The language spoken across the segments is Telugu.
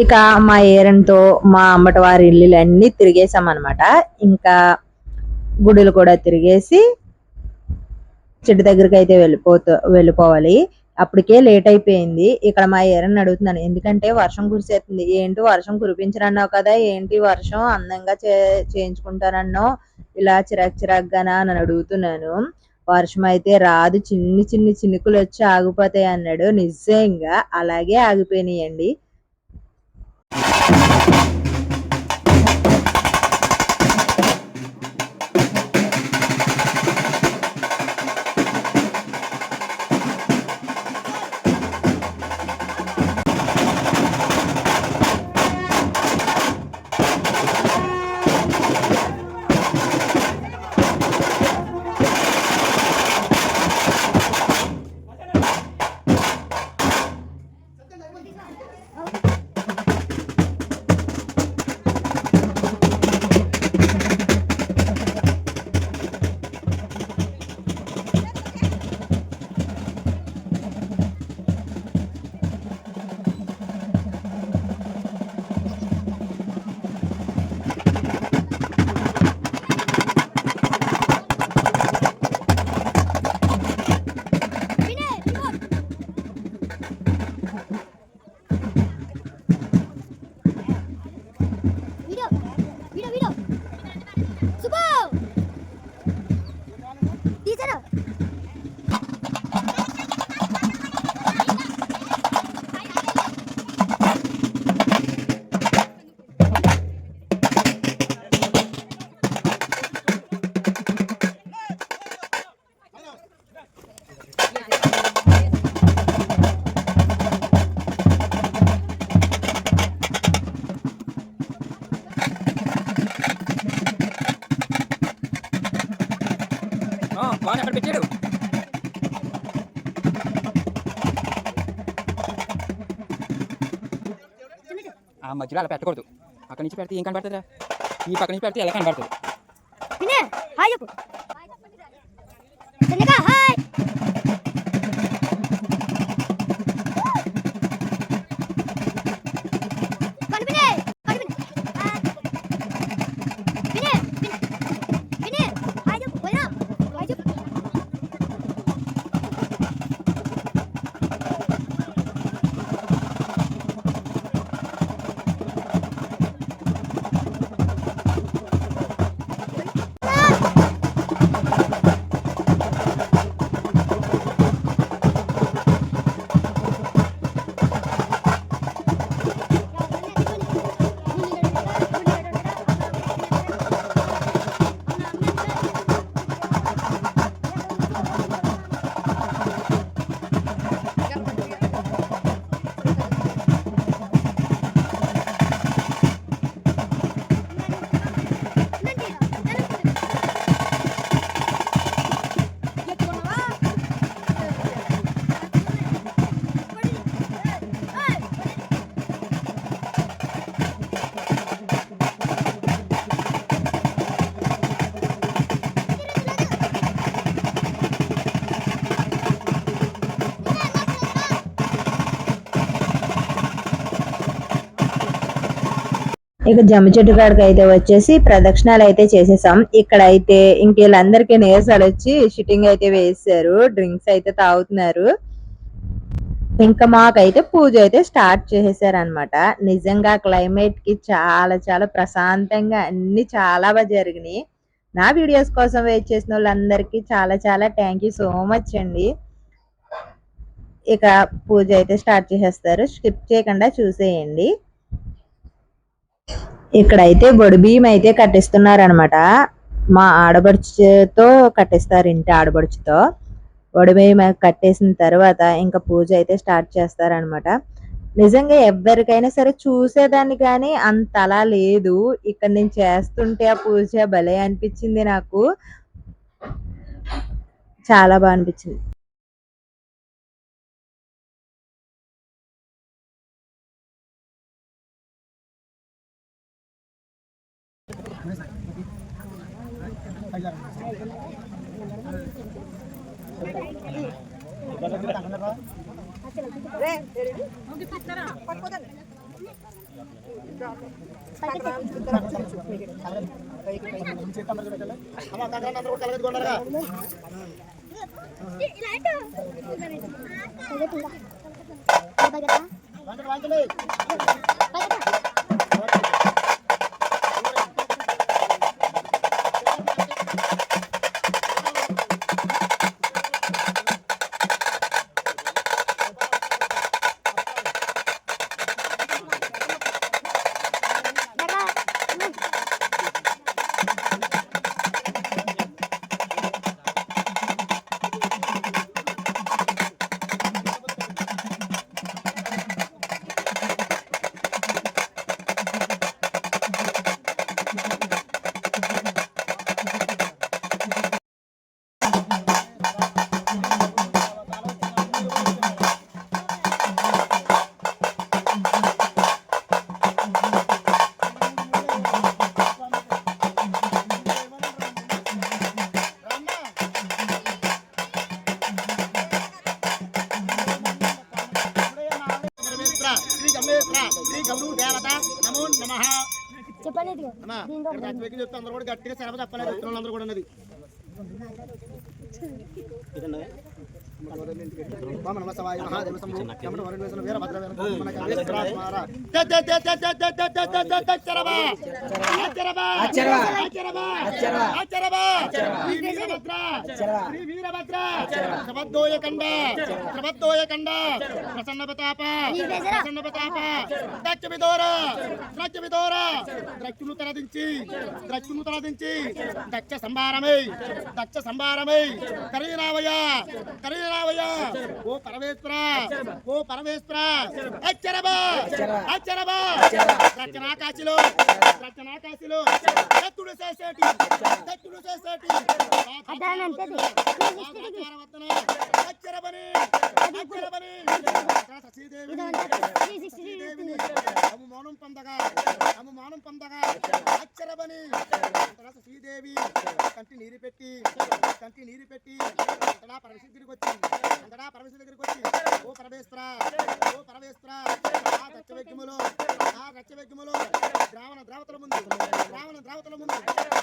ఇక మా ఏరంతో మా అమ్మటి వారి ఇల్లులన్నీ తిరిగేసాం అనమాట. ఇంకా గుడులు కూడా తిరిగేసి చెట్టు దగ్గరికి అయితే వెళ్ళిపోవాలి. అప్పటికే లేట్ అయిపోయింది. ఇక్కడ మా ఏరని అడుగుతున్నాను, ఎందుకంటే వర్షం కురిసేస్తుంది. ఏంటి వర్షం కురిపించరన్నావు కదా, ఏంటి వర్షం అందంగా చేయించుకుంటానన్నావు, ఇలా చిరాగ్గానా అని అడుగుతున్నాను. వర్షం అయితే రాదు, చిన్ని చిన్ని చినుకులు వచ్చి ఆగిపోతాయి అన్నాడు. నిజంగా అలాగే ఆగిపోయినాయండి. ఆ మధ్యలో అలా పెట్టకూడదు. అక్కడి నుంచి పెడితే ఏం కనబడుతుందిరా? ఈ పక్క నుంచి పెడితే ఎలా కనబడుతుంది? ఇక జమ్మి చెట్టు కాడికి అయితే వచ్చేసి ప్రదక్షిణాలు అయితే చేసేసాం. ఇక్కడ అయితే ఇంక వీళ్ళందరికీ నీరసాలు వచ్చి షిట్టింగ్ అయితే వేసారు, డ్రింక్స్ అయితే తాగుతున్నారు. ఇంకా మాకైతే పూజ అయితే స్టార్ట్ చేసేసారు అనమాట. నిజంగా క్లైమేట్ కి చాలా చాలా ప్రశాంతంగా అన్ని చాలా బాగా జరిగినాయి. నా వీడియోస్ కోసం వెయిట్ చేసిన వాళ్ళందరికీ చాలా చాలా థ్యాంక్ యూ సో మచ్ అండి. ఇక పూజ అయితే స్టార్ట్ చేసేస్తారు, స్కిప్ చేయకుండా చూసేయండి. ఇక్కడైతే బొడి బియ్యం అయితే కట్టిస్తున్నారు అనమాట. మా ఆడబడుచుతో కట్టిస్తారు, ఇంటి ఆడబడుచుతో. బొడి బియ్యం కట్టేసిన తర్వాత ఇంకా పూజ అయితే స్టార్ట్ చేస్తారనమాట. నిజంగా ఎవరికైనా సరే చూసేదాన్ని కానీ అంత అలా లేదు, ఇక్కడ నేను చేస్తుంటే ఆ పూజ భలే అనిపించింది. నాకు చాలా బాగా అనిపించింది. అందరూ కూడా గట్టిగా సెలవు చెప్పలేదు, అందరూ కూడా ఉన్నది. ప్రసన్న ప్రతాప వాక్య విదోర ద్రక్షును తలదించి దక్ష సంభారమై కరీనావయ్య ఓ పరమేశ్వర అచ్చరబా రచనాకాశిలో దత్తుడు చేసేటి అచ్చరబని సతీదేవిని అము మౌనం పొందగా అచ్చరబని సతీదేవి కంటి నీరు పెట్టి అంతడా పరమేశ్వరి దగ్గరికి వచ్చి ఓ పరమేశ్వర ఆ దక్షవేగ్యములో ద్రావణ ద్రావతల ముందు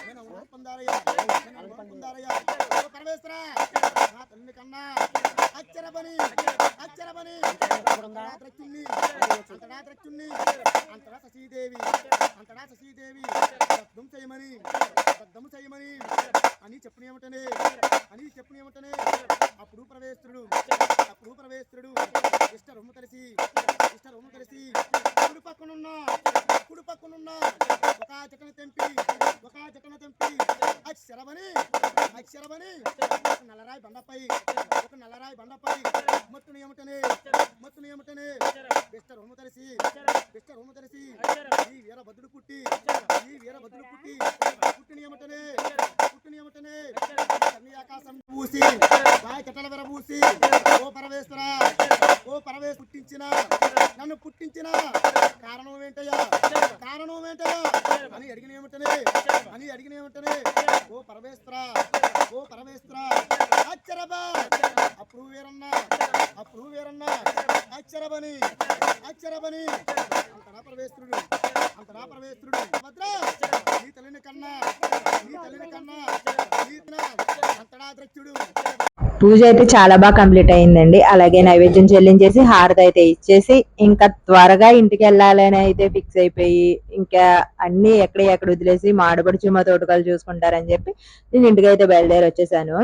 నేను మౌనం పొందారయ్యా ఓ పరమేశ్వర నా తల్లిని కన్నా అచ్చరబని అంతడా ద్రక్షుణ్ణి అంతడా సతీదేవి శబ్దం చేయమని అని చెప్పిన ఏమిటనే అప్పుడు ప్రవేశుడు ఇష్ట రొమ్ము కలిసి కుడి పక్కనున్న ఒక జటను తెంపి అక్షరమని ఒక నల్లరాయి బండపై మత్తుని ఏమిటనే ఇష్ట రొమ్ము కలిసి ఈ వీరభద్రుడు పుట్టి పుట్టిన ఏమిటనే ఆకాశం పూసి చెట్టల విరబూసి ఓ పరమేశ్వర నన్ను పుట్టించిన కారణం ఏంటయ్యా అని అడిగిన ఏమిటనే ఓ పరమేశ్వర అచ్చరబా అప్పుడు వీరన్నా అచ్చరబని అంతనా పరమేశ్వరుడు భద్ర నీ తల్లిని కన్నా అంతడా ద్రక్షుడు. పూజ అయితే చాలా బాగా కంప్లీట్ అయిందండి. అలాగే నైవేద్యం చెల్లించేసి హారతి అయితే ఇచ్చేసి ఇంకా త్వరగా ఇంటికి వెళ్ళాలని అయితే ఫిక్స్ అయిపోయి ఇంకా అన్ని ఎక్కడ వదిలేసి మాడబడి మా తోటకాలు చూసుకుంటారని చెప్పి నేను ఇంటికి అయితే బయలుదేరి వచ్చేసాను.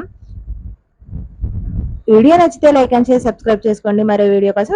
వీడియో నచ్చితే లైక్ అండ్ షేర్ సబ్స్క్రైబ్ చేసుకోండి. మరో వీడియో కోసం